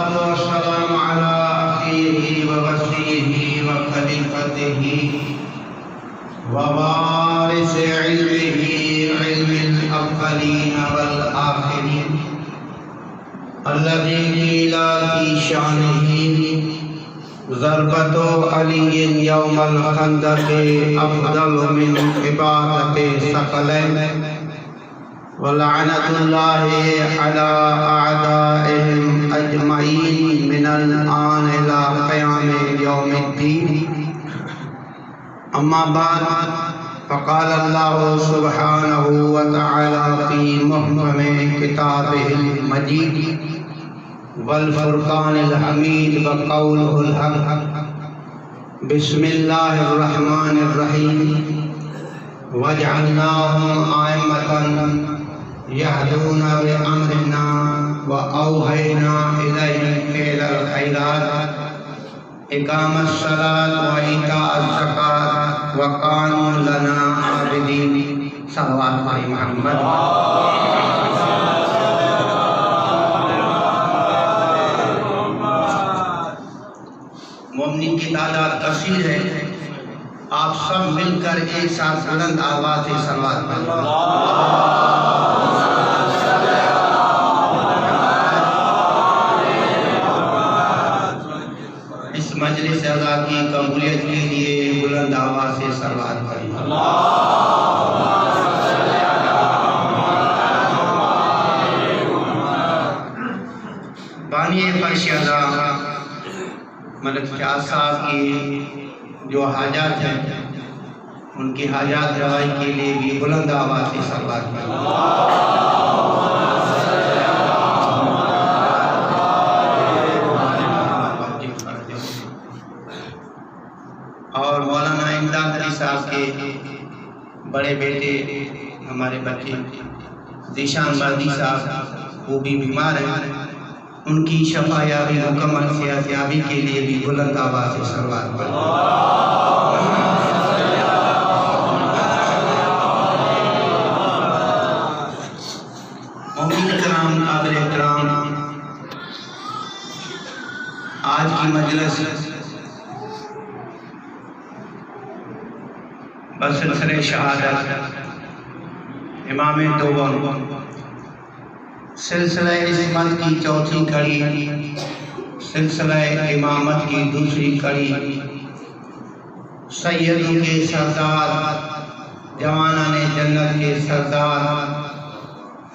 والصلاة والسلام على أخيه ووصيه وخليفته ووارث علمه علم الأولين والآخرين الذي قيل في شأنه ضربة علي يوم الخندق أفضل من عبادة الثقلين ولعنة الله على أعدائهم أجمعين من الآن إلى قيام يوم الدين. أما بعد فقال الله سبحانه وتعالى في محكم كتابه المجيد والفرقان الحميد وقوله الحق بسم الله الرحمن الرحيم وجعلناهم أئمة يهدون بأمرنا وأوحينا إليهم فعل الخيرات إقام الصلاة وإيتاء الزكاة وكانوا لنا عابدين. صلوات محمد. مومنین کی تعداد کثیر ہے، آپ سب مل کر ایک ساتھ بلند آواز سے صلوات پڑھیں. اس مجلس اعلیٰ کی قبولیت کے لیے بلند آواز سے صلوات پڑھیں. بانی فرش اعلیٰ ملک شاہ صاحب کی جو حاجات ہیں ان کی حاجات روائی کے لیے بھی بلند آواز سے صلوات پڑھیں. اور مولانا امداد علی صاحب کے بڑے بیٹے ہمارے بچے ذیشان بردی صاحب وہ بھی بیمار ہیں، ان کی شفا یابی مکمل صحت یابی کے لیے بھی بلند آواز سے صلوات پڑھیں. مومنین کرام، قادر احترام، آج کی مجلس بسلسلہ شہادت امام دوم سلسلہ عصمت کی چوتھی کڑی، سلسلہ امامت کی دوسری کڑی، سیدوں کے سردار، جوانان جنت کے سردار،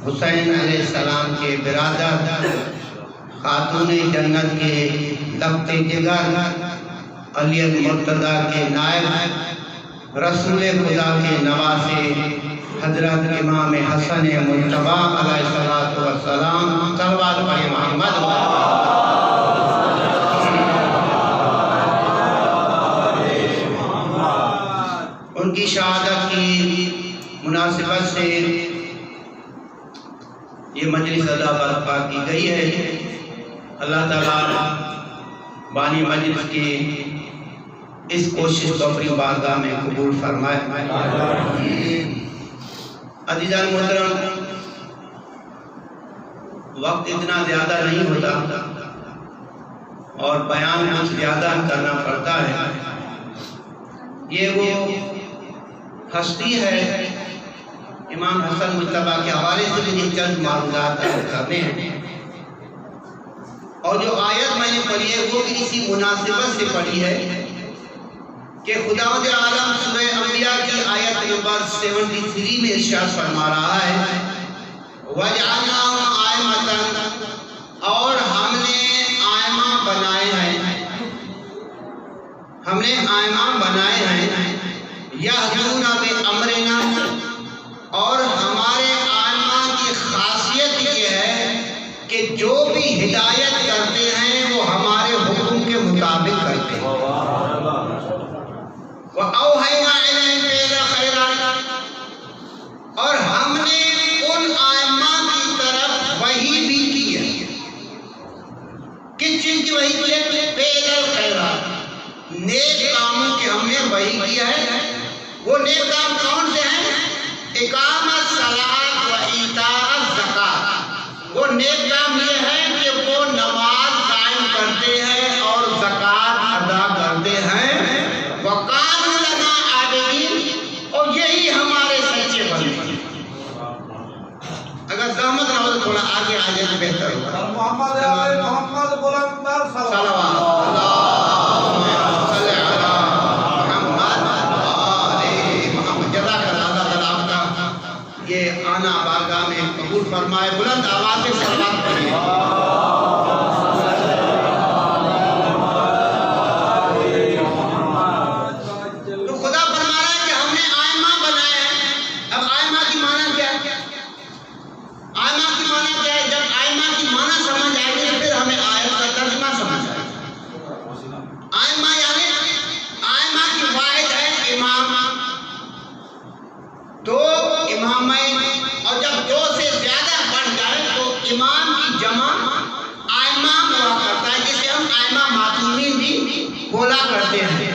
حسین علیہ السلام کے برادر، خاتون جنت کے لخت جگر، علی المرتضیٰ کے نائب، رسول خدا کے نواسے حضرت امام حسن مجتبی علیہ السلام. صلوات پڑھیں محمد. ان کی شہادت کی مناسبت سے یہ مجلس ادا برپا کی گئی ہے. اللہ تعالیٰ بانی مجلس کی اس کوشش کو اپنی بارگاہ میں قبول فرمائے. عزیزان محترم، وقت اتنا زیادہ نہیں ہوتا اور بیان کچھ زیادہ کرنا پڑتا ہے. یہ وہ ہستی ہے، امام حسن مجتبی کے حوالے سے بھی چند معلومات کرنے ہیں. اور جو آیت میں نے پڑھی ہے وہ بھی اسی مناسبت سے پڑھی ہے کہ خداوند عالم سورہ انبیاء کی آیت نمبر 73 میں ارشاد فرما رہا ہے وَجَعَلْنَاهُمْ أَئِمَّةً، اور ہم نے آئمہ بنائے ہیں، ہم نے آئمہ بنائے ہیں، يَهْدُونَ بِأَمْرِنَا، اور ہمارے آئمہ کی خاصیت یہ ہے کہ جو بھی ہدایت کرتے ہیں وہ ہمارے حکم کے مطابق کرتے ہیں. وَأَوْحَيْنَا إِلَيْهِمْ فِعْلَ الْخَيْرَاتِ، اور ہم نے ان آئمہ کی طرف وحی بھی کی ہے. کس چیز کی وحی کی ہے؟ فعل الخیرات، نیک کاموں کی ہم نے وحی کیا ہے. وہ نیک کام کون سے ہیں؟ اقامت الصلاۃ و ایتاء الزکات. وہ نیک کام یہ ہے کہ وہ نماز تھوڑا آگے آ جائے تو بہتر ہوگا. محمد علی محمد بلند تر صلوات اللہم صلی علی محمد آلِ محمد. جزاک اللہ تعالیٰ آپ کا یہ آنا بارگاہ میں قبول فرمائے. بلند آواز سے صلوات پڑھیے. تو خدا فرما رہا ہے کہ ہم نے آئمہ بنایا ہے. اب آئمہ کی معنی کیا ہے؟ آئمہ کی معنی کیا ہے؟ جب آئمہ کی معنی سمجھ آئے گی تو پھر ہمیں آیت کا ترجمہ سمجھ آئے گا. آئمہ یعنی آئمہ کی واحد ہے امام، دو امامین، اور جب دو سے زیادہ بڑھ جائے تو امام کی جمع آئمہ ہوا کرتا ہے، جسے ہم آئمہ معصومین بھی بولا کرتے ہیں.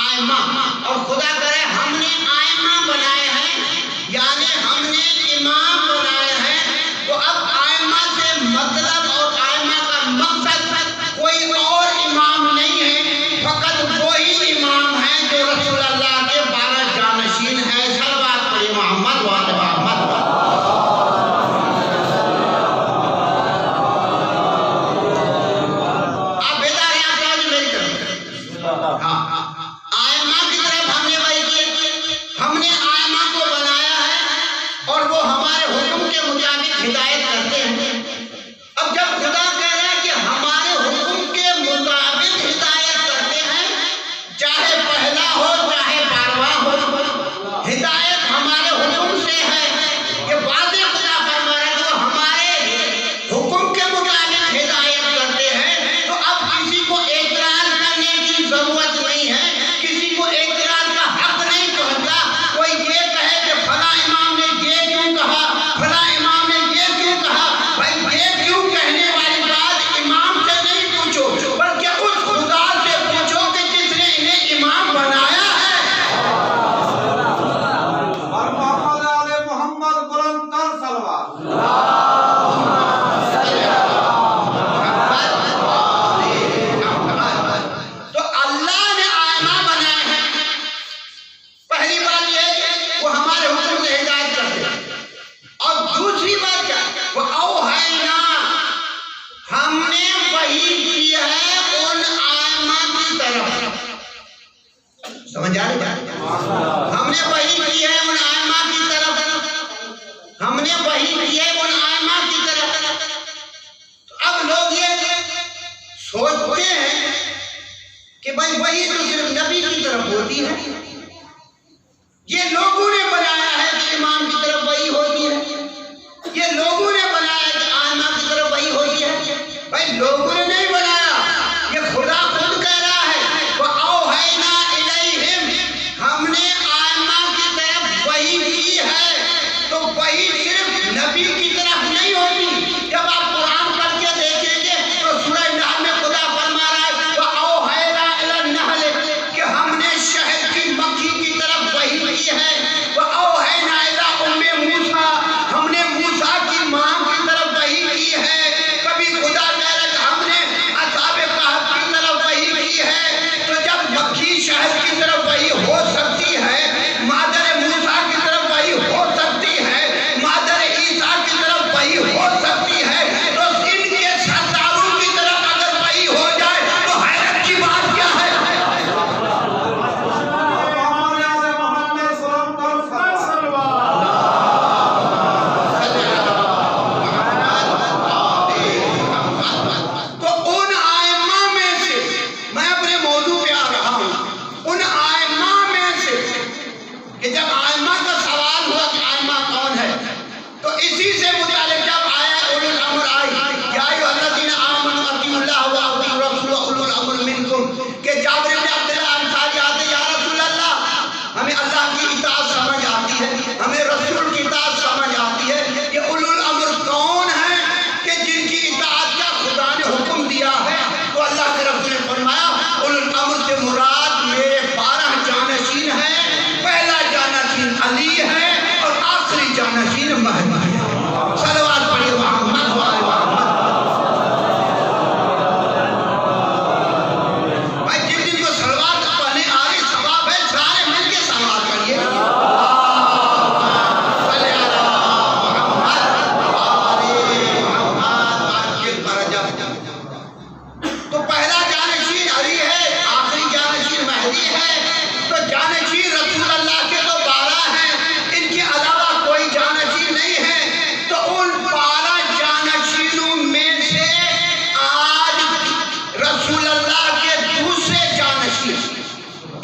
آئمہ، اور خدا کرے ہم نے آئمہ بنائے ہیں، یعنی ہم نے امام بنائے ہیں. تو اب آئمہ سے مطلب اور آئمہ کا مقصد کوئی اور امام نہیں ہے، فقط وہی امام ہیں جو رسول اللہ کے 12 جانشین ہیں. صلوات پڑھیے محمد و آل محمد. آپ بیدار ہیں؟ آپ آج میری طرف. ہاں آئمہ کی طرف ہم نے وہی کیے. ہم نے آئمہ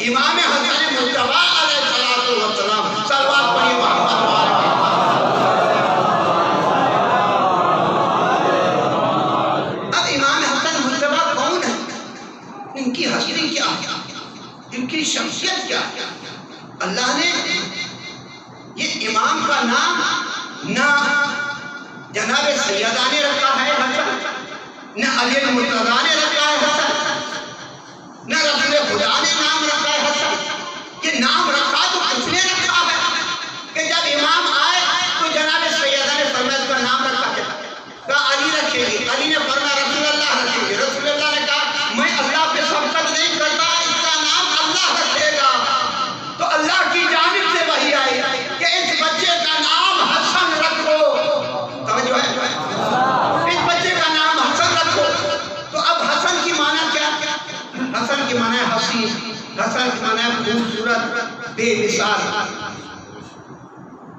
امام حسن مجتبی علیہ السلام صلوات پڑھیے محمد وآلہ محمد۔ اب امام حسن مجتبی کون ہے؟ ان کی ہستی کیا ہے؟ ان کی شخصیت کیا ہے؟ اللہ نے یہ امام کا نام نہ جناب سیدہ نے رکھا ہے حسن، نہ علی المرتضیٰ نے رکھا ہے حسن، نہ رسول خدا نے نام رکھا ہے حسن۔ یہ نام رکھا تو کس نے رکھا ہے کہ جب امام آئے تو جناب سیدہ نے فرمایا اس کا نام رکھا ہے، کہا علی رکھے گی، علی نے فرمایا رسول اللہ رکھیں گے، رسول اللہ نے کہا میں اللہ پہ سبقت نہیں کرتا، اس کا نام اللہ رکھے گا۔ تو اللہ کی جانب سے وحی آئی کہ اس بچے کا نام حسن رکھو، توجہ ہے، اس بچے کا نام حسن رکھو۔ تو اب حسن کی معنی کیا؟ حسن کی معنی ہے حسین، حسن کی معنی ہے خوبصورت، بے مثال۔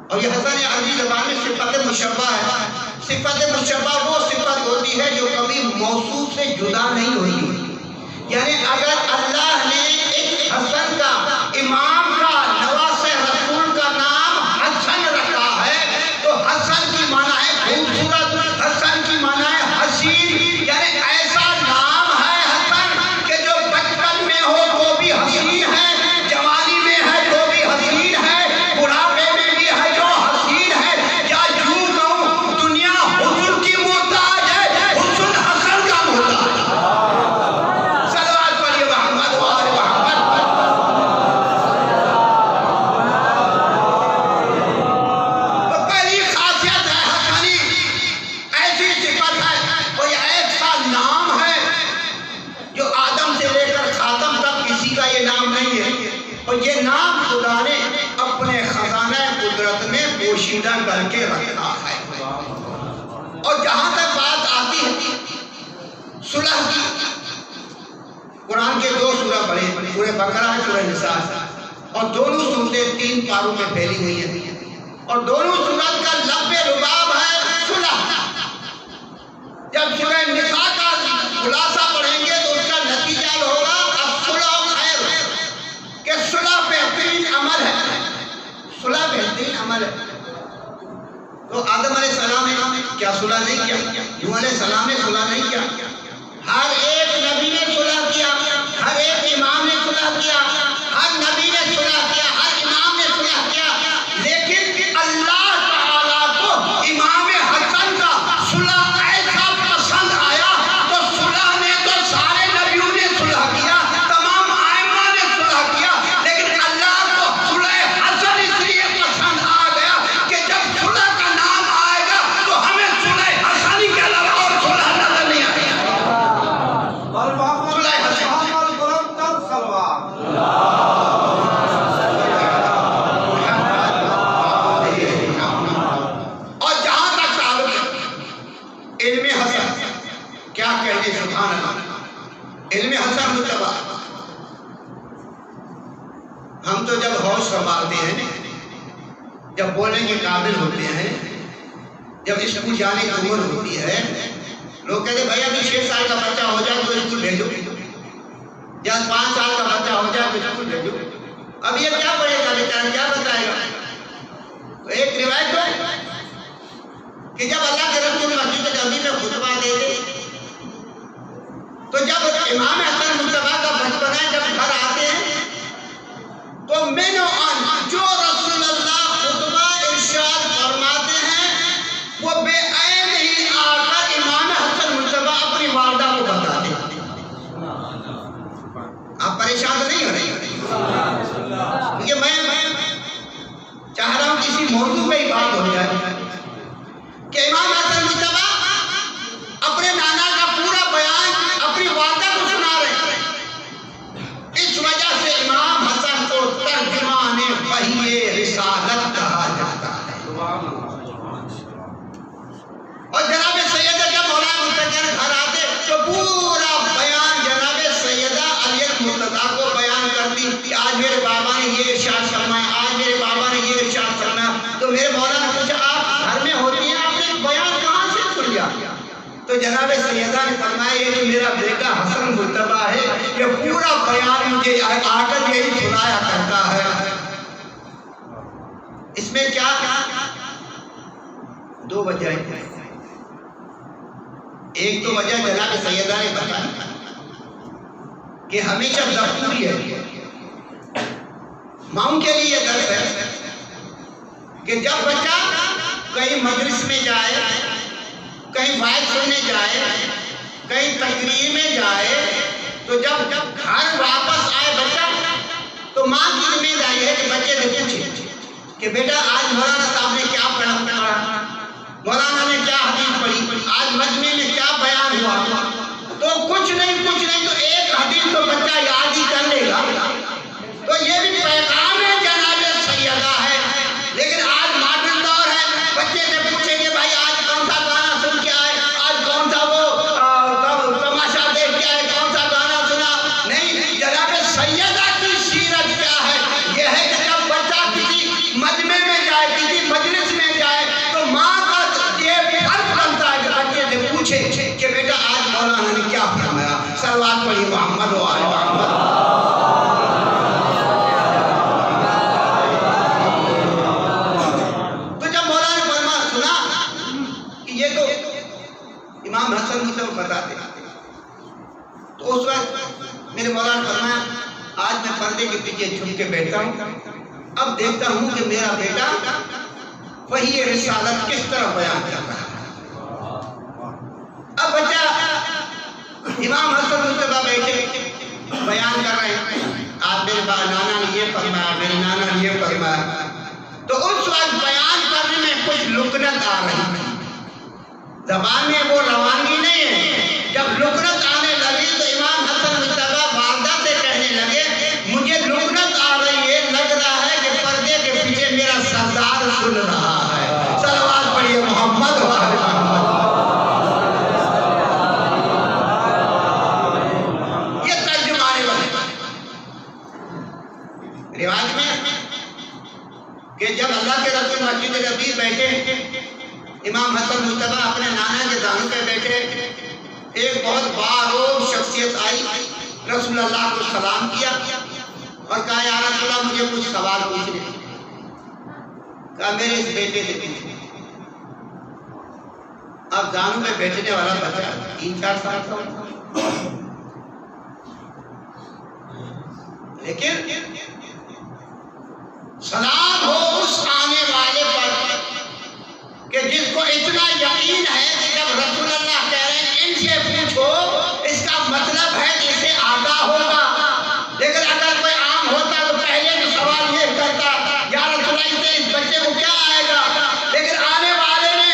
اور یہ حسن عربی زبان میں صفت مشبہ ہے۔ صفت مشبہ وہ صفت ہوتی ہے جو کبھی موصوف سے جدا نہیں ہوئی، یعنی اگر اللہ نے ایک حسن کا، امام کا، نواسہ رسول کا نام حسن رکھا ہے تو حسن کی معنی ہے خوبصورت، حسن کی معنی ہے حسین، یعنی ایسا نام ہے حسن کہ جو بچپن میں ہو وہ بھی حسین ہے، جوانی میں ہے وہ بھی حسین ہے، بڑھاپے میں بھی ہے جو حسین ہے، یا یوں کہوں دنیا حسن کی محتاج ہے، حسن حسن کا محتاج ہے۔ صلوات پڑھیے محمد وآل محمد۔ تو پہلی خاصیت ہے حسنی، ایسی صفت ہے، کوئی ایسا نام ہے جو آدم سے لے کر خاتم تک کسی کا یہ نام نہیں ہے، اور یہ نام خدا نے اپنے خزانہ قدرت میں پوشیدہ کر کے رکھا ہے۔ اور جہاں تک بات آتی ہے صلح کی، قرآن کے دو سورہ پڑھے، سورہ بقرہ اور سورہ نساء، اور دونوں سورتیں 3 پاروں میں پھیلی ہوئی ہیں، اور دونوں سورت کا لب لباب ہے صلح۔ جب سورہ نساء کا خلاصہ پڑھیں گے تو اس کا نتیجہ ہوگا الصلح خیر، کہ صلح بہترین عمل ہے، صلح بہترین عمل ہے۔ تو آدم علیہ السلام نے کیا صلح نہیں کیا؟ نوح علیہ السلام نے صلح نہیں کیا؟ ہر ایک نبی نے صلح کیا، ہر ایک امام نے صلح کیا، ہر نبی نے صلح کیا، ہر امام نے صلح کیا، لیکن اللہ تعالیٰ کو امام حسن کا صلح ایسا پسند آیا تو صلح نے تو سارے نبیوں نے صلح کیا، تمام ائمہ نے صلح کیا، لیکن اللہ کو صلح حسن اس لیے پسند آ گیا کہ جب صلح کا نام آئے گا تو ہمیں صلح حسنی کے علاوہ اور صلح نظر نہیں آئے گا۔ صلح حسن محمد بلند تر صلوات۔ اور جہاں تک تعلق ہے علم حسن، کیا کہتے ہیں سبحان اللہ، علم حسن مجتبی، ہم تو جب ہوش سنبھالتے ہیں، جب بولنے کے قابل ہوتے ہیں، جب اسکول جانے کی عمر ہوتی ہے، لوگ کہتے ہیں بھائی ابھی 6 سال کا بچہ ہو جائے تو اسکول بھیجو، یا 5 سال کا بچہ ہو جائے تو اسکول بھیجو، اب یہ کیا پڑھے گا بیچارہ، کیا بتائے گا؟ تو ایک روایت ہے کہ جب اللہ کے رسول مسجد نبوی میں خطبہ دیتے تو جب امام حسن مجتبی کا بچپنا جب گھر آتے ہیں تو منو ان جو رسول اللہ خطبہ ارشاد فرماتے ہیں وہ بے عین ہی آ کر امام حسن مجتبی اپنی والدہ کو بتاتے ہیں۔ آپ پریشان نہیں ہو رہے کیونکہ میں چاہ رہا ہوں کسی موضوع پہ ہی بات ہو جائے کہ امام حسن مجتبی اپنے نانا کا پورا بیان اپنی والدہ کو سنا رہے ہیں، اس وجہ سے امام حسن کو ترجمان وحی رسالت کہا جاتا ہے۔ اور جناب سیدہ جب مولانا متقین گھر آتے تو پورا بیان جناب سیدہ علی المرتضیٰ کو بیان کرتی کہ آج میرے بابا نے یہ ارشاد فرمایا، آج میرے بابا نے یہ ارشاد فرمایا۔ تو میرے مولانا نے پوچھا آپ گھر میں ہوتی ہیں، آپ نے بیان کہاں سے سن لیا؟ تو تو جناب سیدہ نے فرمایا یہ جو میرا بیٹا حسن مجتبیٰ ہے یہ پورا بیان مجھے آ کر یہی سنایا کرتا ہے۔ اس میں کیا دو وجہ ہیں۔ ایک تو وجہ جناب سیدہ نے بتائی کہ ہمیشہ دستوری ہے، ماؤں کے لیے درس ہے کہ جب بچہ کہیں مجلس میں جائے، کہیں وعظ سننے جائے، کہیں تقریر میں جائے، تو جب گھر واپس آئے بچہ تو ماں کی ذمہ داری ہے کہ بچے سے پوچھے کہ بیٹا آج مولانا صاحب نے کیا پڑھا، مولانا نے کیا حدیث پڑھی، آج مجمع میں کیا بیان ہوا۔ تو کچھ نہیں تو ایک حدیث تو بچہ یاد ہی کر لے گا۔ تو یہ بھی پیغام ہے جناب سیدہ ہے، لیکن آج ماڈرن دور ہے، بچے سے پوچھیں گے بھائی آج کون سا گانا سن کے آئے، آج کون سا وہ تماشا دیکھ کے آئے، کون سا گانا سنا۔ نہیں، جناب سیدہ کی سیرت کیا ہے؟ یہ ہے کہ جب بچہ کسی مجمع میں جائے، کسی مجلس میں جائے، تو ماں کا یہ فرض بنتا ہے کہ بچے سے پوچھے کہ بیٹا آج مولانا نے کیا فرمایا۔ صلوات پڑھی محمد و آل محمد۔ امام حسن مجتبیٰ بتاتے تو اس وقت میرے مولانا نے فرمایا آج میں پردے کے پیچھے چھپ کے بیٹھتا ہوں، اب دیکھتا ہوں کہ میرا بیٹا وہی رسالت کس طرح بیان کر رہا ہے۔ اب بچہ امام حسن مجتبیٰ بیٹھے بیان کر رہے ہیں، آپ میرے نانا نے یہ فرمایا، میرے نانا نے یہ فرمایا، تو اس وقت بیان کرنے میں کچھ لکنت آ رہی ہے، زبان میں وہ روانگی نہیں ہے۔ جب لکنت آنے لگی تو امام حسن مجتبیٰ والدہ سے کہنے لگے مجھے لکنت آ رہی ہے، لگ رہا ہے کہ پردے کے پیچھے میرا سردار سن رہا ہے۔ صلوات پڑھیے محمد و آل محمد۔ یہ ترجمانے والے روایت میں کہ جب اللہ کے رسول مسجد نبوی بیٹھے، امام حسن مجتبیٰ اپنے نانا کے دہن پہ بیٹھے، ایک بہت باروب شخصیت آئی، رسول اللہ کو سلام کیا اور کہا یا رسول اللہ مجھے کچھ سوال پوچھنے، کہا میرے اس بیٹے سے پوچھنے۔ اب دہن پہ بیٹھنے والا بچہ 3-4 سال کا ہوتا، لیکن سلام ہو اس آنے والے پر کہ جس کو اتنا یقین ہے کہ جب رسول اللہ کہہ رہے ہیں ان سے پوچھو، اس کا مطلب ہے کہ اسے آگاہ ہوگا۔ لیکن اگر کوئی عام ہوتا تو پہلے بھی سوال یہ کرتا یا رسول اللہ سے اس بچے کو کیا آئے گا، لیکن آنے والے نے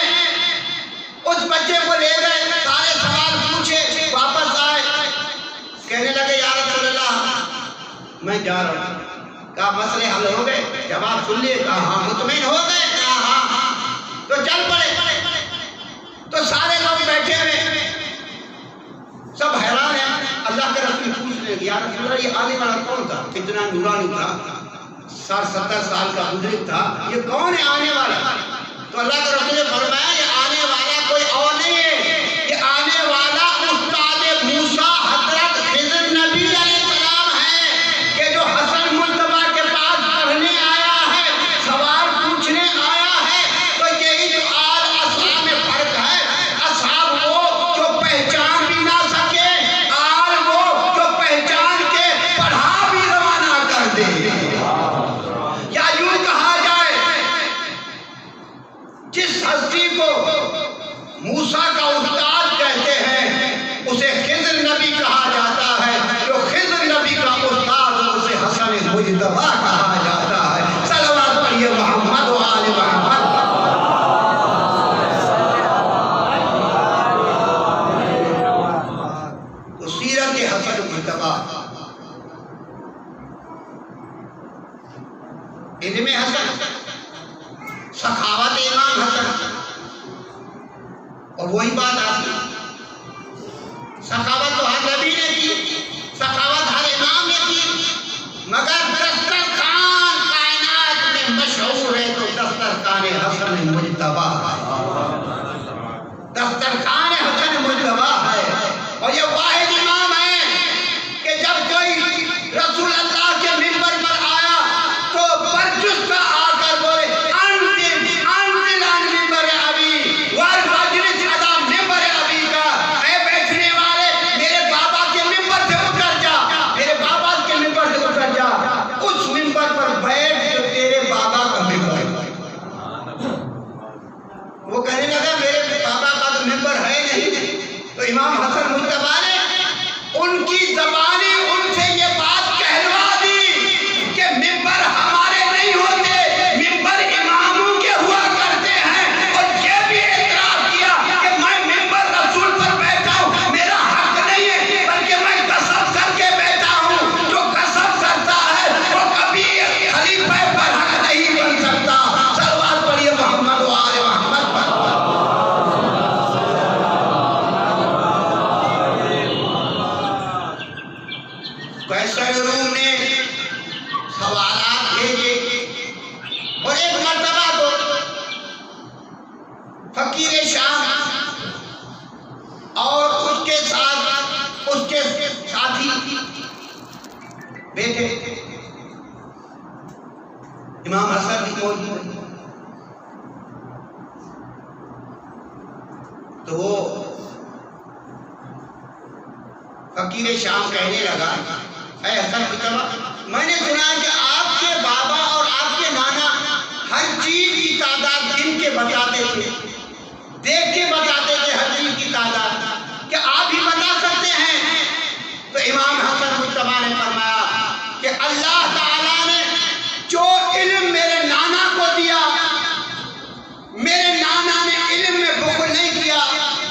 اس بچے کو لے گئے، سارے سوال پوچھے، واپس آئے، کہنے لگے یا رسول اللہ میں جا رہا ہوں۔ کہا مسئلے حل ہو گئے؟ جواب سن لیے؟ کہا ہاں۔ مطمئن ہو گئے؟ کہا ہاں۔ تو چل پڑے۔ تو سارے لوگ بیٹھے ہوئے سب حیران ہیں، اللہ کے رسول پوچھ لے یا رسول اللہ یہ آنے والا کون تھا؟ اتنا نورانی تھا، 60-70 سال کا بزرگ تھا، یہ کون ہے آنے والا؟ تو اللہ کے رسول نے فرمایا یہ آنے والا کوئی اور نہیں ہے، یہ آنے والا استاد موسیٰ حضرت خضر نبی علیہ السلام ہے کہ جو حسن مجتبیٰ کے پاس پڑھنے آیا ہے، سوال پوچھنے آیا ہے۔ تو یہی جو آج اصحاب میں فرق ہے، اصحاب وہ جو پہچان بھی نہ سکے، آج وہ جو پہچان کے پڑھا بھی روانہ کر دے، یا یوں کہا جائے جس ہستی کو موسیٰ کا استاد کہتے ہیں اسے خضر نبی کہا جاتا ہے، جو خضر نبی کا استاد اسے حسن مجتبیٰ کہا جاتا ہے۔ صلوات پڑھیے محمد و آل محمد۔ تو سیرت حسن مجتبیٰ، علم حسن، سخاوت امام حسن، اور وہی بات آتی سخاوت تو ہر نبی نے کی، سخاوت ہر امام نے کی، مگر دسترخوان کائنات میں مشہور ہے تو دسترخوان حسن مجتبیٰ، دسترخوان حسن مجتبیٰ امام حسن مجتبی نے ان کی زبانی ان سے یہ بات کہلوا دی کہ ممبر ہمارے نہیں ہوتے، ممبر اماموں کے ہوا کرتے ہیں، اور یہ بھی اعتراف کیا کہ میں ممبر رسول پر بیٹھا ہوں، میرا حق نہیں ہے بلکہ میں قسم کر کے بیٹھا ہوں، جو قسم کرتا ہے وہ کبھی خلیفہ پر حق نہیں بن سکتا۔ صلوات پڑھیے محمد و آل محمد پر۔ قیصر روم نے سوالات بھیجے، اور ایک مرتبہ تو فقیر شام اور اس کے ساتھی بیٹھے، امام حسن بھی موجود ہیں، تو وہ فقیر شام کہنے لگا، اے حسن مجتبی، میں نے سنا کہ آپ کے بابا اور آپ کے نانا ہر چیز کی تعداد گن کے بتاتے تھے، دیکھ کے بتاتے تھے ہر چیز کی تعداد، کیا آپ ہی بتا سکتے ہیں؟ تو امام حسن مجتبی نے فرمایا کہ اللہ تعالیٰ نے جو علم میرے نانا کو دیا، میرے نانا نے علم میں بخل نہیں کیا،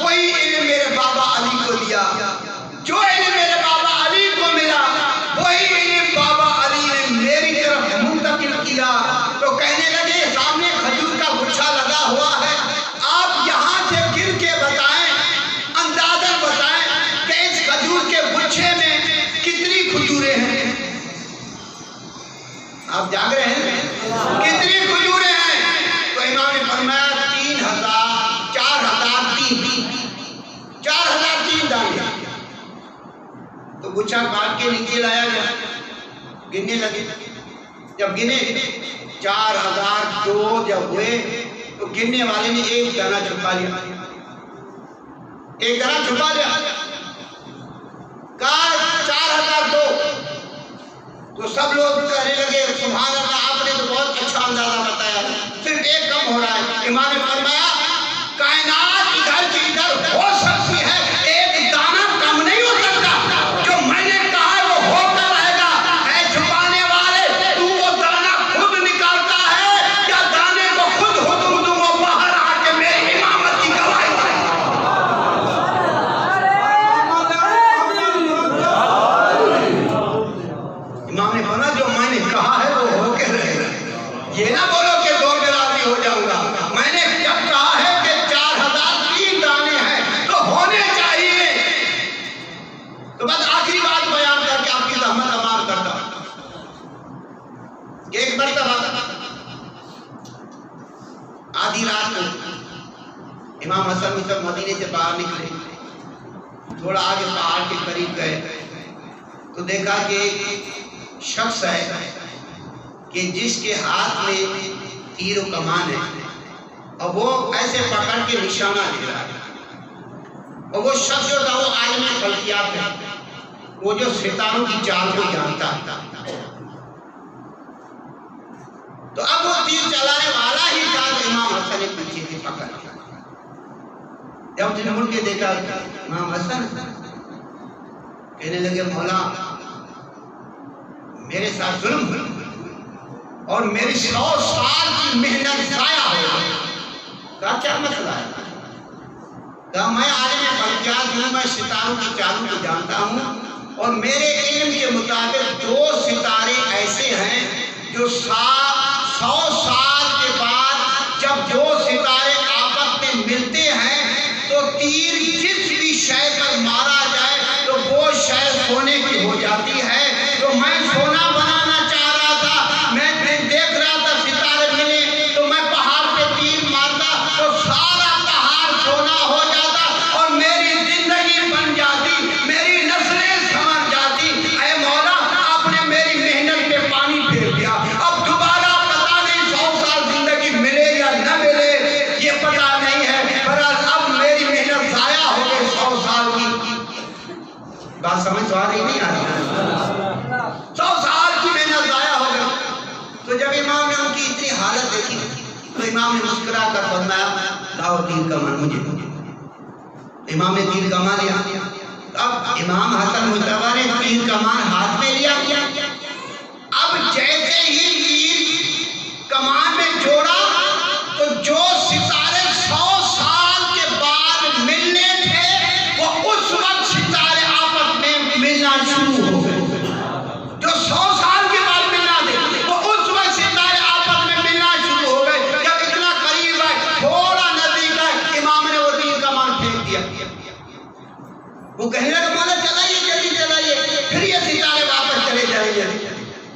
وہی علم میرے بابا علی کو دیا، جو علم میرے بابا علی کو ملا وہی علم بابا علی نے میری طرف منتقل کیا۔ تو کہنے لگے سامنے کھجور کا گچھا لگا ہوا ہے، آپ یہاں سے گر کے بتائیں، اندازن بتائیں کہ اس کھجور کے گچھے میں کتنی کھجوریں ہیں؟ آپ جاگ رہے ہیں؟ کتنی کھجوریں ہیں؟ تو امام نے فرمایا 4003 دانے۔ تو گچھا کاٹ کے نیچے لایا گیا، گننے لگے، جب گنے 4002 جب ہوئے تو گننے والے نے ایک دانہ چھپا لیا، ایک دانہ چھپا لیا، کہا 4002۔ تو سب لوگ کہنے لگے سبحان اللہ، آپ نے تو بہت اچھا اندازہ بتایا، صرف ایک کم ہو رہا ہے۔ امام نے فرمایا کائنات ادھر سے ادھر ہو سکتی ہے، ایک دانہ کم نہیں ہو سکتا، جو میں نے کہا ہے وہ ہوتا رہے گا۔ اے چھپانے والے، تو وہ دانہ خود نکالتا ہے یا دانے کو خود حدود و باہر آ کے میری امامت کی گواہی دے؟ امام نے فرمایا جو میں نے کہا ہے وہ ہو کے رہے گا، یہ نہ بولو کہ دو برابری ہو جاؤں گا، میں نے جب کہا ہے کہ 4003 دانے ہیں تو ہونے چاہیے۔ تو بس آخری بات بیان کر کے آپ کی زحمت امان کرتا ہوں۔ ایک مرتبہ آدھی رات کو امام حسن مجتبی مدینے سے باہر نکلے، تھوڑا آگے پہاڑ کے قریب گئے تو دیکھا کہ شخص ہے کہ جس کے ہاتھ میں تیر و کمان ہے، اور وہ ایسے پکڑ کے نشانہ دے رہا ہے، اور وہ شخص جو تھا وہ عالم فلکیات ہے، وہ جو ستاروں کی چال کو جانتا ہے۔ تو اب وہ تیر چلانے والا ہی تھا، امام حسن نے پیچھے سے پکڑ لیا۔ جب اس نے مڑ کے دیکھا امام حسن، کہنے لگے مولا میرے ساتھ ظلم اور میری 100 سال کی محنت ضائع ہو گئی۔ کہا کیا مسئلہ ہے؟ کہا میں عالم فلکیات ہوں، میں ستاروں کی چالوں کو جانتا ہوں، اور میرے علم کے مطابق 2 ستارے ایسے ہیں جو 100 سال کے بعد جب 2 ستارے آپس میں ملتے ہیں تو تیر جس بھی شے پر مارا جائے تو وہ شے سونے کی ہو جاتی ہے۔ تو میں سونا بنانا چاہ رہا تھا، میں دیکھ رہا تھا ستارے ملے تو میں پہاڑ پہ تیر مارتا تو سارا پہاڑ سونا ہو جاتا اور میری زندگی بن جاتی، میری نسلیں سنور جاتی۔ اے مولا آپ نے میری محنت پہ پانی پھیر دیا، اب دوبارہ پتہ نہیں 100 سال زندگی ملے یا نہ ملے، یہ پتہ نہیں ہے، پر اب میری محنت ضائع ہو گئی 100 سال کی۔ بات سمجھ آ رہی نہیں آ رہی؟ 100 سال کی محنت ضائع ہو گئی۔ تو جب امام نے ان کی اتنی حالت دیکھی تو امام نے مسکرا کر فرمایا لاؤ تیر کا من مجھے۔ امام نے تیر کمان لیا. اب امام حسن مجتبی نے تیر کمان ہاتھ میں لیا. اب جیسے ہی تیر کمان میں جوڑا تو جو ستارے 100 سال کے بعد ملنے تھے وہ اس وقت ستارے آپس میں ملنا شروع ہو گئے. جو 100 سال کے بعد ملنا تھے وہ اس وقت ستارے آپس میں ملنا شروع ہو گئے. جب اتنا قریب ہے, تھوڑا نزدیک ہے, امام نے وہ تیر کمان پھینک دیا. وہ کہنے لگا مولا چلائیے, جلدی چلائیے, پھر یہ ستارے واپس چلے جائیں گے.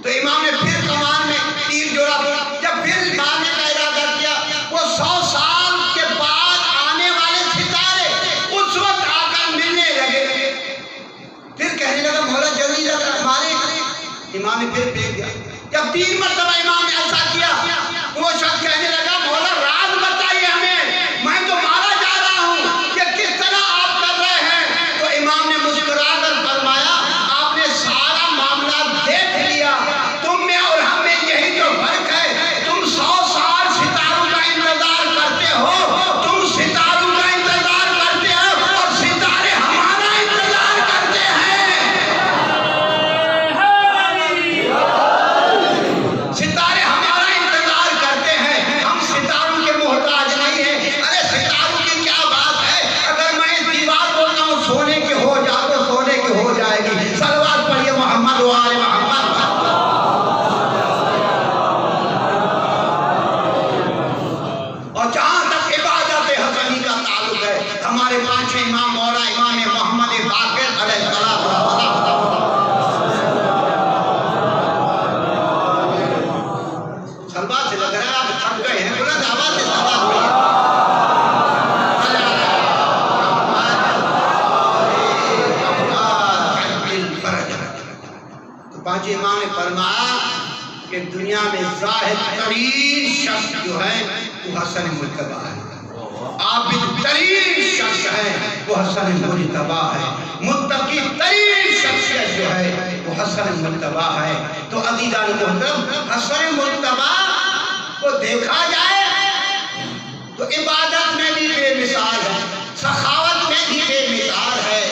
تو امام نے پھر کمان میں تیر جوڑا. جب پھر مارنے کا ارادہ کیا, وہ 100 سال کے بعد آنے والے ستارے اس وقت آ کر ملنے لگے. پھر کہنے لگا مولا جلدی مارے. امام نے پھر پھینک دیا. جب 3 مرتبہ امام نے ایسا کیا, وہ شخص کہنے لگا مولا راز بتائیے ہمیں, میں تو مارا جا رہا ہوں, یہ کس طرح آپ کر رہے ہیں؟ تو امام نے مسکرا کر فرمایا آپ نے سارا معاملہ دیکھ لیا. تم میں اور ہم میں یہی تو فرق ہے, تم 100 سال ستاروں کا انتظار کرتے ہو, تم ستاروں کا انتظار کرتے ہو اور ستارے ہمارا انتظار کرتے ہیں. ستارے ہمارا انتظار کرتے ہیں, ہم ستاروں کے محتاج نہیں ہیں. ارے ستاروں کی کیا بات ہے, اگر میں اس دیوار بولتا ہوں سونے کے ہو جا تو سونے کے ہو جائے گی. صلوات پڑھیے محمد و آل محمد. اور جہاں تک عبادت حسنی کا تعلق ہے, ہمارے 5 امام مولا امام محمد باقر علیہ السلام. صلوات سے لگ رہا ہے آپ تھک گئے ہیں, بلند آواز سے صلوات پڑھیے. تو 5 امام نے فرمایا کہ دنیا میں زاہد ترین شخص جو ہے وہ حسن مجتبی ہے, عابد ترین شخص ہے وہ حسن مجتبی ہے, متقی ترین شخصیت جو ہے وہ حسن مجتبی ہے. تو عزیزان محترم, حسن مجتبی کو دیکھا جائے تو عبادت میں بھی بے مثال ہے, سخاوت میں بھی بے مثال ہے,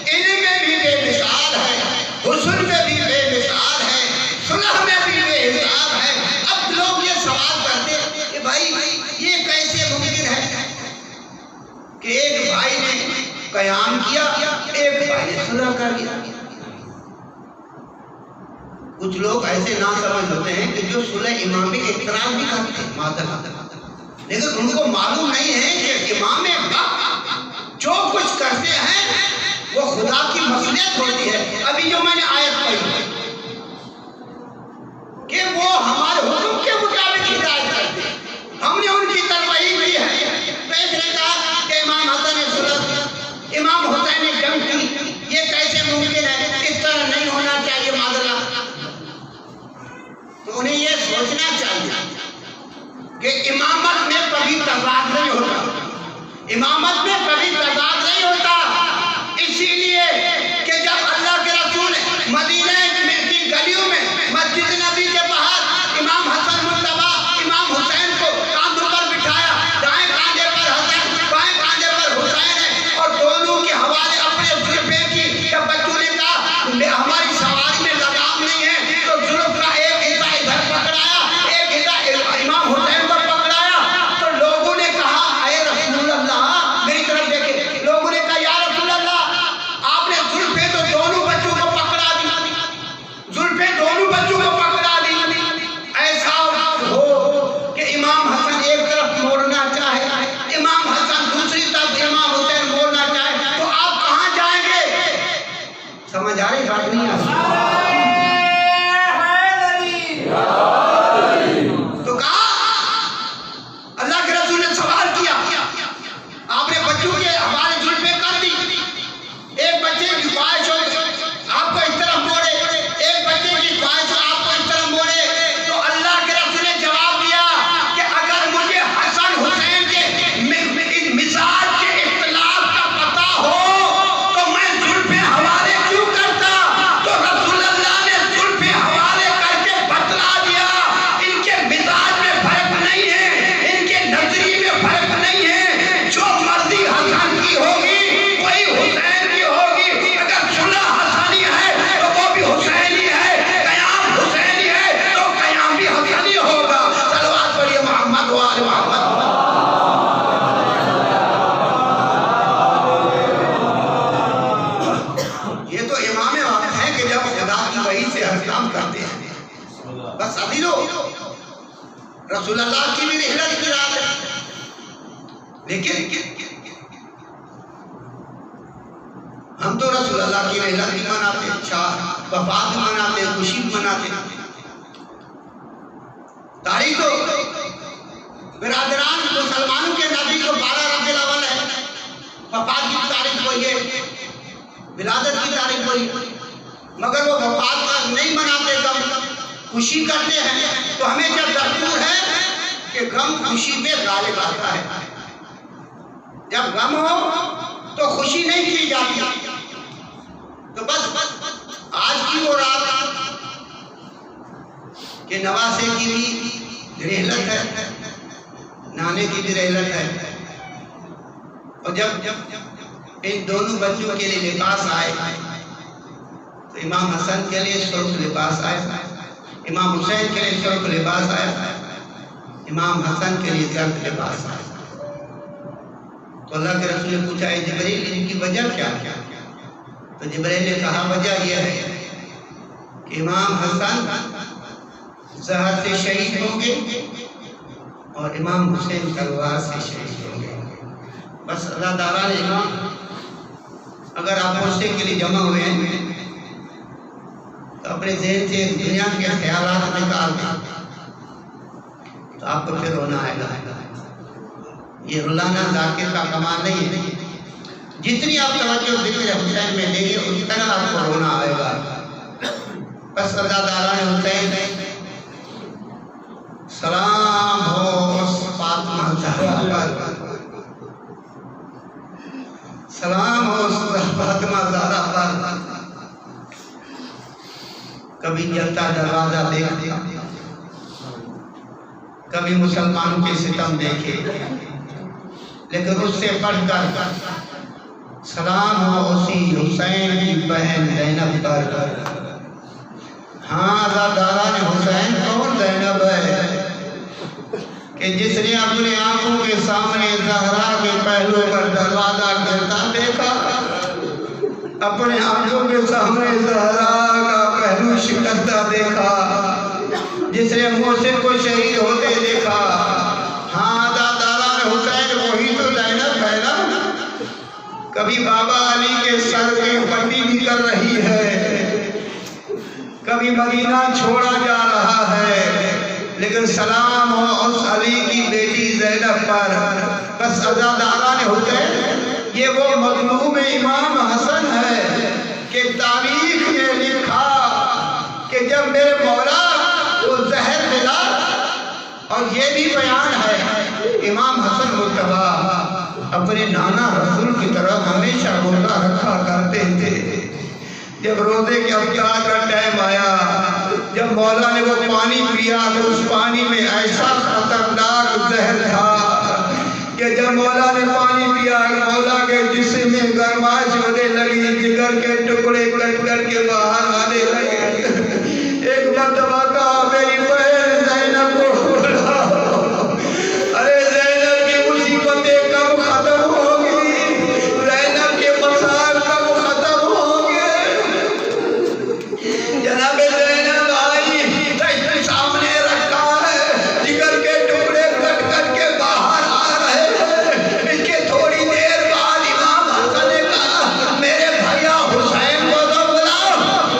علم میں بھی بے مثال ہے, حسن میں بھی بے مثال ہے, صلح میں بھی بے مثال ہے. اب لوگ یہ سوال کرتے ہیں کہ بھائی یہ کیسے ممکن ہے کہ ایک بھائی نے قیام کیا, ایک بھائی نے صلح کر دیا. کچھ لوگ ایسے نا سمجھ ہوتے ہیں کہ جو صلح امام کے احترام بھی کرتے ہیں معذرت, لیکن ان کو معلوم نہیں ہے کہ امام وقت جو کچھ کرتے ہیں وہ خدا کی مصلحت ہوتی ہے. ابھی جو میں نے آیت پڑھی کہ وہ ہمارے حکم کے مطابق ہدایت کرتے ہیں, ہم نے ان کی تربیت کی ہے. تو نے کہا کہ امام حسن نے صلح, امام حسین نے جنگ کی, یہ کیسے ممکن ہے, اس طرح نہیں ہونا چاہیے معذرت. تو انہیں یہ سوچنا چاہیے کہ امامت میں کبھی تضاد نہیں ہوتا, امامت میں کبھی تضاد نہیں ہوتا. اسی لیے کہ جب اللہ کے رسول مدینہ کی گلیوں میں مسجد نبی کے باہر امام حسن مجتبی امام حسین کو کاندھوں پر بٹھایا, دائیں کاندھے پر حسن, بائیں کاندھے پر حسین ہے, اور دونوں کے حوالے اپنے زلفے کی. جب بچوں نے کہا ہماری سواری میں لگام نہیں ہے, تو زلف کا ایک حصہ ادھر پکڑایا, ایک حصہ امام حسین پر پکڑایا. تو لوگوں نے کہا اے رسول اللہ, میری طرف رسول اللہ کی بھی رحلت کی رات ہے، لیکن ہم تو رسول اللہ کی رحلت بھی مناتے، اچھا وفات بھی مناتے، خوشی بھی مناتے۔ تاریخ تو برادران مسلمانوں کے نبی کو 12 ربیع الاول ہے، وفات کی تاریخ وہی ہے، ولادت کی تاریخ وہی ہے، مگر وہ وفات کا نہیں مناتے، غم خوشی کرتے ہیں۔ تو ہمیں جب دستور ہے کہ غم خوشی پہ غالب آتا ہے، جب غم ہو تو خوشی نہیں کی جاتی۔ تو بس آج کی وہ رات کہ نواسے کی بھی رحلت ہے، نانے کی بھی رحلت ہے، اور جب ان دونوں بچوں کے لیے لباس آئے تو امام حسن کے لیے سرخ لباس آئے، امام حسین کے لیے سرخ لباس آیا، امام حسن کے لیے زرد لباس آیا۔ تو اللہ کے رسول نے پوچھا اے جبرائیل ان کی وجہ کیا؟ تو جبرائیل نے کہا وجہ یہ ہے کہ امام حسن زہر سے شہید ہوں گے اور امام حسین تلوار سے شہید ہوں گے۔ بس اللہ تعالیٰ نے امام اگر آپ پوچھنے کے لیے جمع ہوئے ہیں تو اپنے ذہن سے دنیا کے خیالات نکال دیں تو آپ کو پھر رونا آئے گا۔ یہ رلانا ذاکر کا کمال نہیں ہے، جتنی آپ توجہ ذکر حسین میں دیں گے اتنا آپ کو رونا آئے گا۔ بس اللہ تعالیٰ نے حسین سلام ہو فاطمہ زہرا پر، سلام ہو فاطمہ زہرا پر، کبھی جلتا دروازہ دیکھ، کبھی مسلمانوں کے ستم دیکھے، لیکن اس سے بڑھ کر سلام ہو اسی حسین کی بہن زینب پر۔ ہاں اللہ تعالیٰ نے حسین کون زینب ہے کہ جس نے اپنے آنکھوں کے سامنے زہرا کے پہلو پر دروازہ گرتا دیکھا، اپنے آنکھوں کے سامنے زہرا کا پہلو شکستہ دیکھا، جس نے محسن کو شہید ہوتے دیکھا۔ ہاں اللہ تعالیٰ نے حسین وہی تو زینب ہے نا، کبھی بابا علی کے سر کی پٹی بھی کر رہی ہے، کبھی مدینہ چھوڑا جا رہا ہے، لیکن سلام ہو اس علی کی بیٹی زینب پر۔ بس اللہ تعالیٰ نے حسین، یہ وہ مظلوم امام حسن ہے کہ تاریخ نے لکھا کہ جب میرے مولا کو زہر ملا، اور یہ بھی بیان ہے امام حسن مجتبیٰ اپنے نانا رسول کی طرف ہمیشہ روزہ رکھا کرتے تھے۔ جب روزے کے افطار کا ٹائم آیا، جب مولا نے وہ پانی پیا تو اس پانی میں ایسا خطرناک زہر تھا کہ جب مولا نے پانی پیا مولا کے جسم میں گرماش ہونے لگی، جگر کے ٹکڑے کٹ کر کے باہر آنے لگے۔ ایک مرتبہ کہا میری بہن زینب کو بلا، ارے زینب کی مصیبتیں کب ختم ہوگی، زینب کے مسائل کب ختم ہوں گے۔ جناب زینب آئی، سامنے رکھا ہے، جگر کے ٹکڑے کٹ کر کے باہر آ رہے ہیں۔ اس کے تھوڑی دیر بعد امام حسن نے کہا میرے بھیا حسین کو تو بلاؤ۔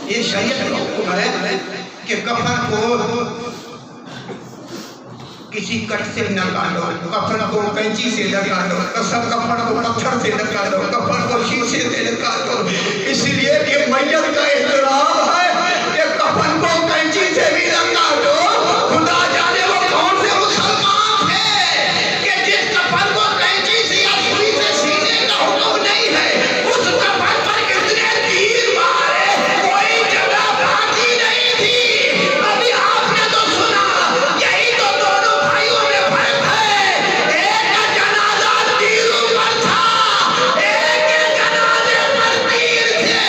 یہ شریعت کا حکم ہے کہ کفن کو کسی کٹ سے نہ کاٹو، کفن کو کینچی سے نہ کاٹو، کفن کو پتھر سے نہ کاٹو، کفن کو شیشے سے نہ کاٹو، اس لیے کہ میت کا احترام ہے کہ کفن کو کینچی سے بھی نہ کاٹو۔ خدا جانے وہ کون سے مسلمان تھے کہ جس کفن کو کینچی سے یا سوئی سے سینے کا حکم نہیں ہے، اس کفن پر کتنے تیر مارے، کوئی جگہ باقی نہیں تھی۔ ابھی آپ نے تو سنا، یہی تو دونوں بھائیوں میں فرق ہے، ایک کا جنازہ تیروں پر تھا، ایک کے جنازے پر تیر تھے۔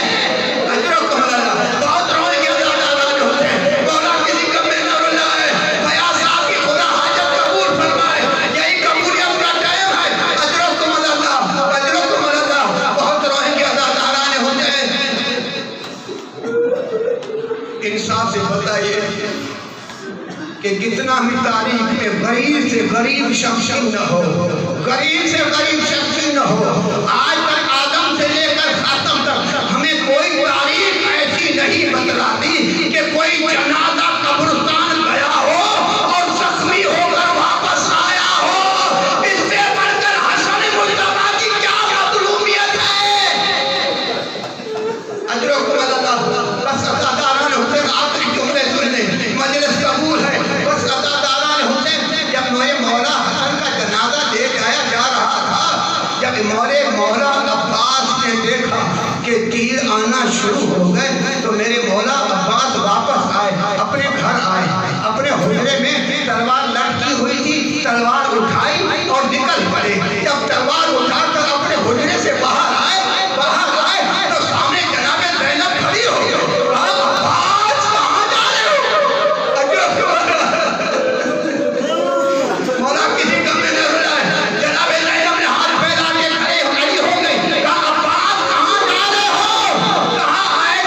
اجرکم اللہ، بہت رونے کے اللہ ہوتے ہیں، مولا کسی کم میں نہ رلائے، فیاض صاحب کی خدا حاجت قبول فرمائے، یہی قبولیت کا ٹائم ہے۔ اجرکم اللہ، اجرکم اللہ، بہت رونے کے اللہ تعالیٰ ہوتے ہیں۔ انصاف سے بتائیے کہ کتنا بھی تاریخ میں غریب سے غریب شخص نہ ہو، غریب سے غریب شخص نہ ہو، آج تک آدم سے لے کر خاتم تک ہمیں کوئی تاریخ ایسی نہیں بتلاتی کہ کوئی جنازہ قبرستان گیا ہو اور زخمی ہو کر واپس آیا ہو۔ اس سے بڑھ کر حسن مصطفیٰ کی کیا مظلومیت ہے؟ اجرکم اللہ، بس اللہ تعالیٰ نے حسین آخری جملے سن لیں، مجلس قبول ہے۔ بس اللہ تعالیٰ نے حسین، جب میرے مولا حسن کا جنازہ لے جایا جا رہا تھا، جب میرے مولا عباس نے دیکھا کہ تیر آنا شروع ہو گئے تو میرے مولا عباس واپس آئے، اپنے گھر آئے، اپنے حجرے میں تلوار لٹکی ہوئی تھی، تلوار اٹھائی اور نکل پڑے۔ جب تلوار اٹھا کر اپنے حجرے سے باہر آئے تو سامنے جناب زینب کھڑی ہو گئی۔ عباس کہاں جا رہے ہو؟ مولا کسی کم میں نہ رلائے، جناب زینب نے ہاتھ پھیلا کے کھڑی ہو گئی، کہا عباس کہاں جا رہے ہو؟ کہا آئے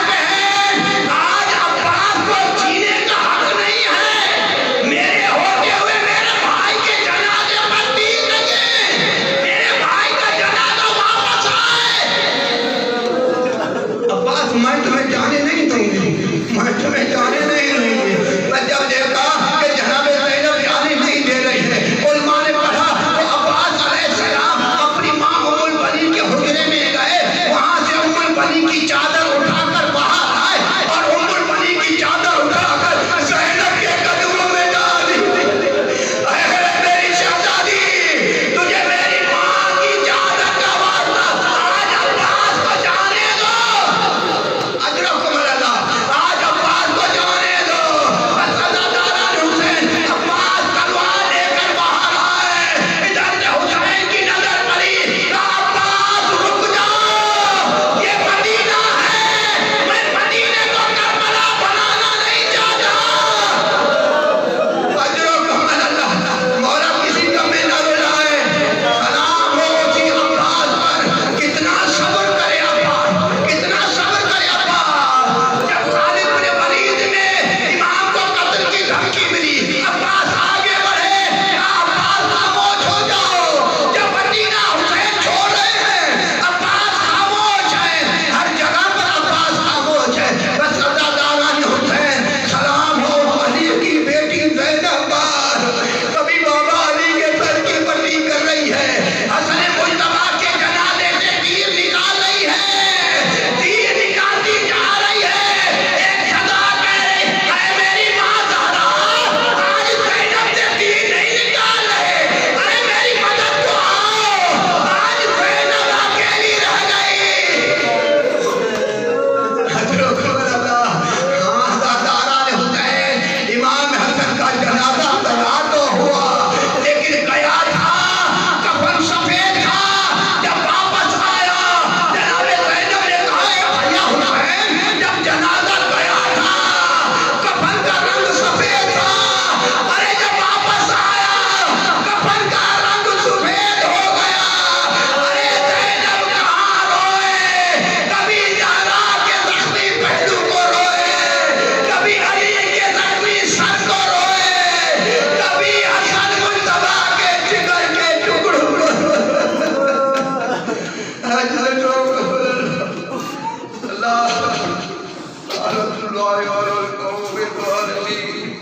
الله على القوم الظالمين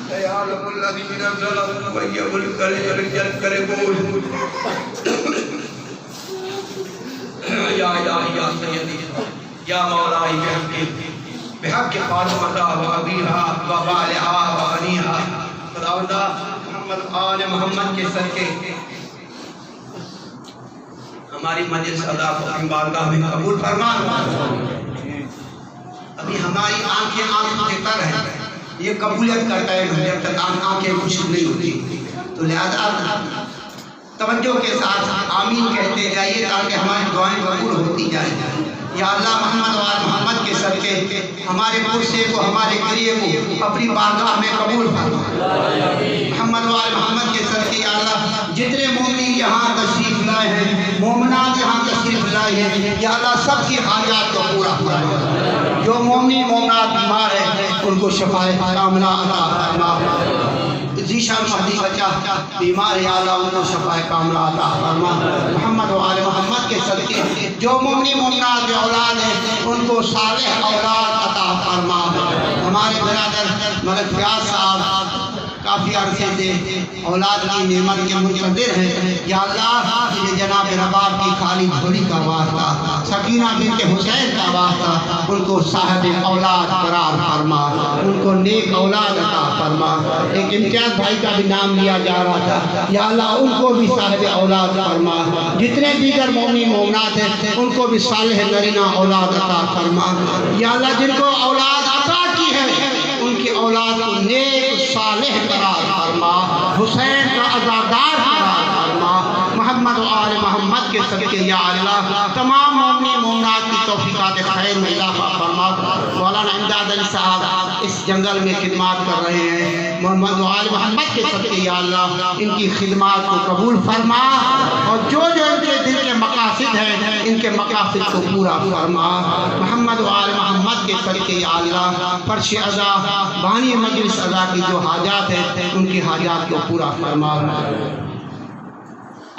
سيعلم الذين ظلموا أي منقلب ينقلبون يا إلهي يا سيدي يا مولاي بحق فاطمة وأبيها وبالها وأنيها خداوندہ محمد آل محمد کے صدقے ہماری مجلس ادا کو اپنی بارگاہ میں قبول فرما. ابھی ہماری آنکھیں آنکھوں کے تر ہیں, یہ قبولیت کرتا ہے جب تک آنکھیں خشک نہیں ہوتی. تو لہذا توجہ کے ساتھ آمین کہتے جائیے تاکہ ہماری دعائیں قبول ہوتی جائیں. یا اللہ محمد و آل محمد کے صدقے ہمارے پرسے کو ہمارے گریے کو اپنی بارگاہ میں قبول فرما. محمد و آل محمد کے صدقے یا اللہ جتنے مومنین یہاں تشریف لائے ہیں, مومنات یہاں تشریف لائے ہیں, یا اللہ سب کی حاجات کو پورا فرما. جو مومنین مومنات بیمار ہیں ان کو شفائے کاملہ عطا فرما. ذیشان مہدی بچہ بیمار ہے, یا اللہ ان کو شفائے کاملہ عطا فرما. محمد و آل محمد کے صدقے جو مومنین مومنات کے اولاد ہیں ان کو صالح اولاد عطا فرما. ہمارے برادر ملک فیاض صاحب کافی عرصے سے اولاد کی نعمت کے منتظر ہیں, یا اللہ یہ جناب رباب کی خالی جھولی کا واسطہ, سکینہ بنت حسین کا واسطہ ان کو صاحب اولاد قرار فرما, ان کو نیک اولاد عطا فرما. ایک امتیاز بھائی کا بھی نام لیا جا رہا تھا, یا اللہ ان کو بھی صاحب اولاد فرما. جتنے دیگر مومنین مومنات ہیں ان کو بھی صالح نرینہ اولاد عطا فرما. یا اللہ جن کو اولاد عطا کی ہے ان کی اولاد کو نیک صالح قرار فرما, حسین کا عزادار قرار فرما. محمد و آل محمد کے صدقے یا اللہ تمام مومنین مومنات کی توفیقات خیر میں اضافہ فرما. مولانا امداد علی صاحب اس جنگل میں خدمات کر رہے ہیں, محمد و آل محمد کے صدقے یا اللہ ان کی خدمات کو قبول فرما, اور جو جو ان کے دل کے مقاصد ہیں ان کے مقاصد کو پورا فرما. محمد و آل محمد کے صدقے یا اللہ فرش عزا بانی مجلس عزا کی جو حاجات ہیں ان کی حاجات کو پورا فرما.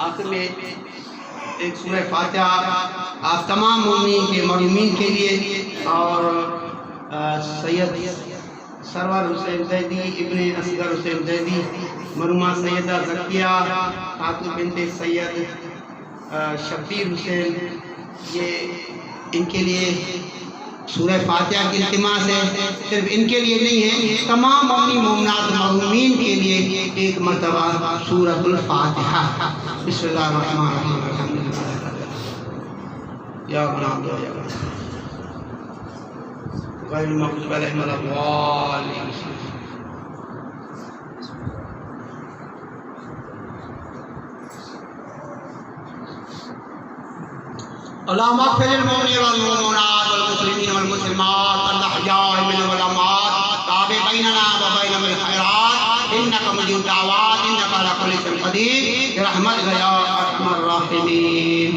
آخر میں ایک سورہ فاتحہ آپ تمام مومنین کے مرحومین کے لیے, اور سید سرور حسین زیدی ابن اصغر حسین زیدی, مرحومہ سیدہ زکیہ خاتون بنت سید شبیر حسین, یہ ان کے لیے سورہ فاتحہ کی التماس ہے. صرف ان کے لیے نہیں ہے, تمام مومنین مومنات مرحومین کے لیے ایک مرتبہ سورۃ الفاتحہ. بسم اللہ الرحمن الرحیم. الحمدللہ یا غلام یا غیر المغضوب علیہم ولا الضالین. اللهم اغفر للمؤمنين والمؤمنات والمسلمين والمسلمات الاحياء منهم والاموات, تابع بيننا وبينهم الخيرات, انك مجيب الدعوات, انك على كل شيء قدير برحمتك يا ارحم الراحمين.